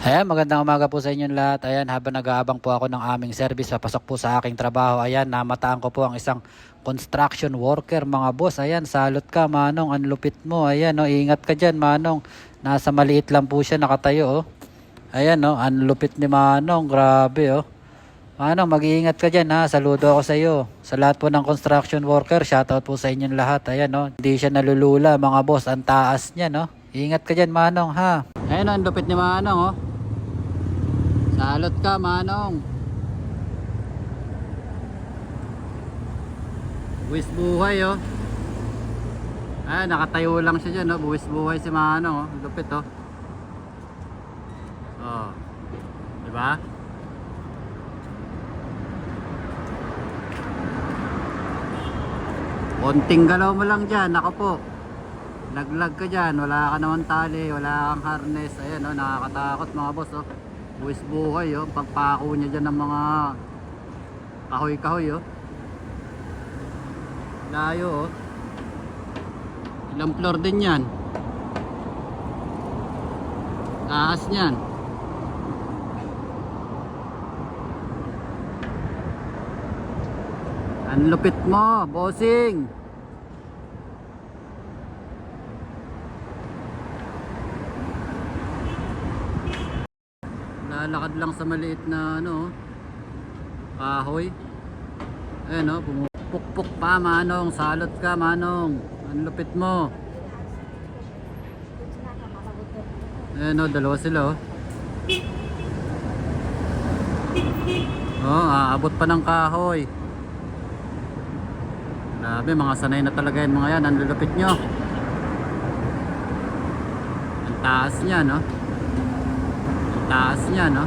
Ayan, magandang umaga po sa inyong lahat. Ayan, habang nag-aabang po ako ng aming service, papasok po sa aking trabaho. Ayan, namataan ko po ang isang construction worker, mga boss. Ayan, salot ka, Manong, ang lupit mo. Ayan, no, ingat ka dyan, Manong. Nasa maliit lang po siya nakatayo, oh. Ayan, no, ang lupit ni Manong, grabe, oh. Manong, mag-iingat ka dyan, ha. Saludo ako sa iyo. Sa lahat po ng construction worker, shoutout po sa inyong lahat. Ayan, no, hindi siya nalulula, mga boss. Ang taas niya, no. Ingat ka dyan, Manong, ha. Ayan, no, ang lupit ni Manong, oh. Salot ka, Manong. Buwis buhay, oh. Ah, nakatayo lang siya dyan, oh. Buwis buhay si Manong, oh. Lupit, oh. Oh. Diba? Konting galaw mo lang dyan, ako po. Laglag ka dyan, wala ka naman tali, wala kang harness. Ayan, oh, nakakatakot mga boss, oh. Buwis buhay, oh. Pagpako niya dyan ng mga kahoy-kahoy, oh. Layo, oh. Ilang floor din yan? Taas niyan. Ang lupit mo, bossing. Lalakad lang sa maliit na ano, kahoy. Ayan, oh, pumupukpuk pa, Manong. Salot ka, Manong. Ang lupit mo. Ayan, oh, dalawa sila, oh. Oh, aabot pa ng kahoy. Grabe, mga sanay na talaga yan, mga yan. Ang lulupit nyo. Ang taas niya, no? Ang taas niya, no?